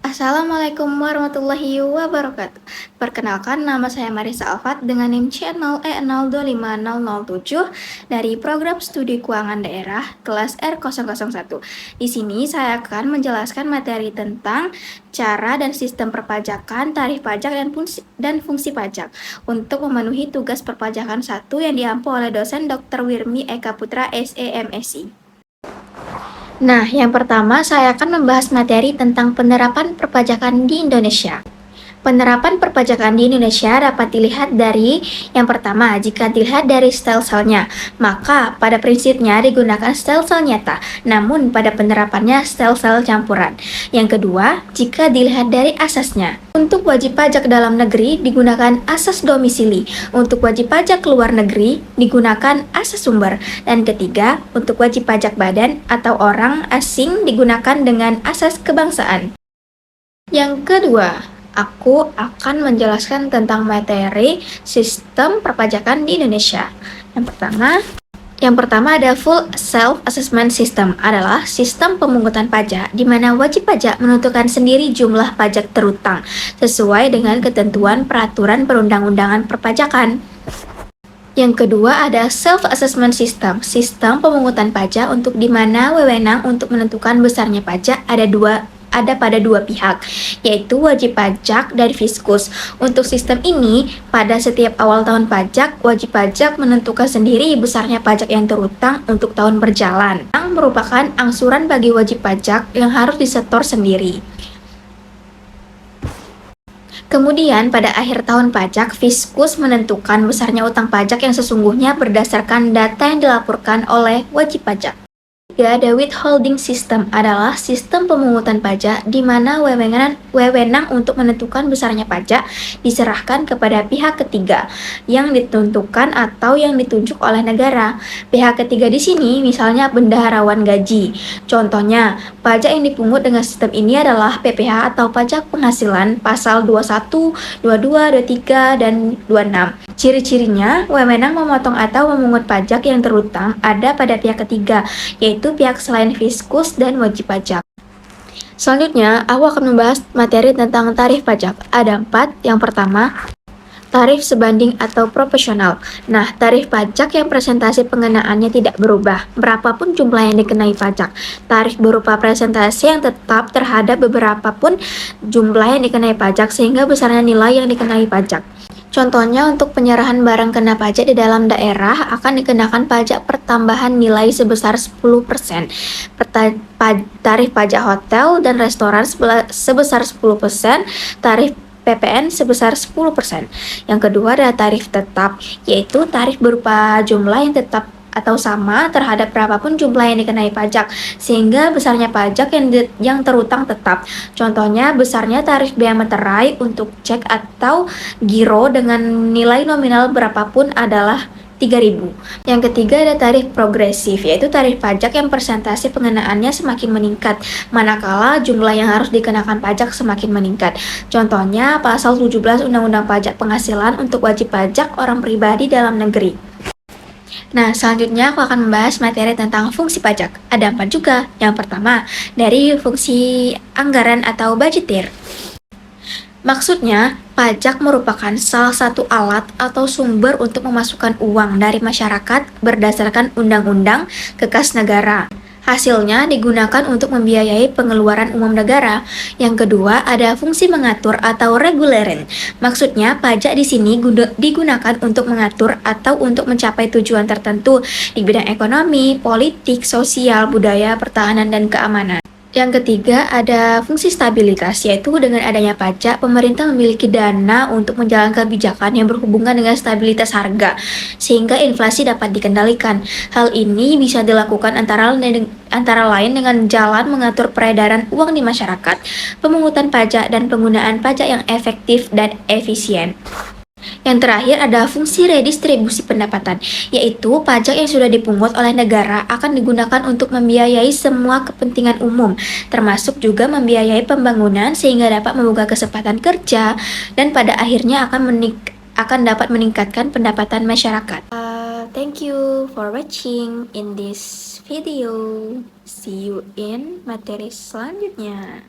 Assalamualaikum warahmatullahi wabarakatuh. Perkenalkan, nama saya Marisa Alfat dengan NIM C0E025007 dari Program Studi Keuangan Daerah kelas R001. Di sini saya akan menjelaskan materi tentang cara dan sistem perpajakan, tarif pajak, dan fungsi pajak untuk memenuhi tugas perpajakan 1 yang diampu oleh dosen Dr. Wirmi Eka Putra, SEMSI. Nah, yang pertama saya akan membahas materi tentang penerapan perpajakan di Indonesia. Penerapan perpajakan di Indonesia dapat dilihat dari yang pertama, jika dilihat dari stelsel-nya, maka pada prinsipnya digunakan stelsel nyata, namun pada penerapannya stelsel campuran. Yang kedua, jika dilihat dari asasnya, untuk wajib pajak dalam negeri digunakan asas domisili, untuk wajib pajak luar negeri digunakan asas sumber, dan ketiga, untuk wajib pajak badan atau orang asing digunakan dengan asas kebangsaan. Yang kedua, aku akan menjelaskan tentang materi sistem perpajakan di Indonesia. Yang pertama ada Full Self-Assessment System, adalah sistem pemungutan pajak di mana wajib pajak menentukan sendiri jumlah pajak terutang sesuai dengan ketentuan peraturan perundang-undangan perpajakan. Yang kedua ada Self-Assessment System, sistem pemungutan pajak untuk di mana wewenang untuk menentukan besarnya pajak ada pada dua pihak, yaitu wajib pajak dan fiskus. Untuk sistem ini, pada setiap awal tahun pajak, wajib pajak menentukan sendiri besarnya pajak yang terutang untuk tahun berjalan, yang merupakan angsuran bagi wajib pajak yang harus disetor sendiri. Kemudian, pada akhir tahun pajak, fiskus menentukan besarnya utang pajak yang sesungguhnya berdasarkan data yang dilaporkan oleh wajib pajak. Ketiga, ada withholding system, adalah sistem pemungutan pajak di mana wewenang untuk menentukan besarnya pajak diserahkan kepada pihak ketiga yang ditentukan atau yang ditunjuk oleh negara. Pihak ketiga di sini misalnya bendaharawan gaji. Contohnya, pajak yang dipungut dengan sistem ini adalah PPh atau pajak penghasilan pasal 21, 22, 23, dan 26. Ciri-cirinya, wewenang memotong atau memungut pajak yang terutang ada pada pihak ketiga, yaitu pihak selain fiskus dan wajib pajak. Selanjutnya, aku akan membahas materi tentang tarif pajak. Ada 4. Yang pertama, tarif sebanding atau proporsional. Nah, tarif pajak yang presentasi pengenaannya tidak berubah, berapapun jumlah yang dikenai pajak. Tarif berupa presentasi yang tetap terhadap beberapapun jumlah yang dikenai pajak sehingga besarnya nilai yang dikenai pajak. Contohnya, untuk penyerahan barang kena pajak di dalam daerah akan dikenakan pajak pertambahan nilai sebesar 10%. Tarif pajak hotel dan restoran sebesar 10%, tarif PPN sebesar 10%. Yang kedua adalah tarif tetap, yaitu tarif berupa jumlah yang tetap atau sama terhadap berapapun jumlah yang dikenai pajak, sehingga besarnya pajak yang terutang tetap. Contohnya, besarnya tarif bea materai untuk cek atau giro dengan nilai nominal berapapun adalah 3.000. Yang ketiga ada tarif progresif, yaitu tarif pajak yang persentase pengenaannya semakin meningkat, manakala jumlah yang harus dikenakan pajak semakin meningkat. Contohnya, pasal 17 Undang-Undang Pajak Penghasilan untuk wajib pajak orang pribadi dalam negeri. Nah, selanjutnya aku akan membahas materi tentang fungsi pajak. Ada 4 juga. Yang pertama, dari fungsi anggaran atau budgeteer. Maksudnya, pajak merupakan salah satu alat atau sumber untuk memasukkan uang dari masyarakat berdasarkan undang-undang ke kas negara. Hasilnya digunakan untuk membiayai pengeluaran umum negara. Yang kedua, ada fungsi mengatur atau regulering. Maksudnya, pajak di sini digunakan untuk mengatur atau untuk mencapai tujuan tertentu di bidang ekonomi, politik, sosial, budaya, pertahanan, dan keamanan. Yang ketiga, ada fungsi stabilitas, yaitu dengan adanya pajak, pemerintah memiliki dana untuk menjalankan kebijakan yang berhubungan dengan stabilitas harga, sehingga inflasi dapat dikendalikan. Hal ini bisa dilakukan antara lain dengan jalan mengatur peredaran uang di masyarakat, pemungutan pajak, dan penggunaan pajak yang efektif dan efisien. Yang terakhir ada fungsi redistribusi pendapatan, yaitu pajak yang sudah dipungut oleh negara akan digunakan untuk membiayai semua kepentingan umum, termasuk juga membiayai pembangunan sehingga dapat membuka kesempatan kerja dan pada akhirnya akan dapat meningkatkan pendapatan masyarakat. Thank you for watching in this video. See you in materi selanjutnya.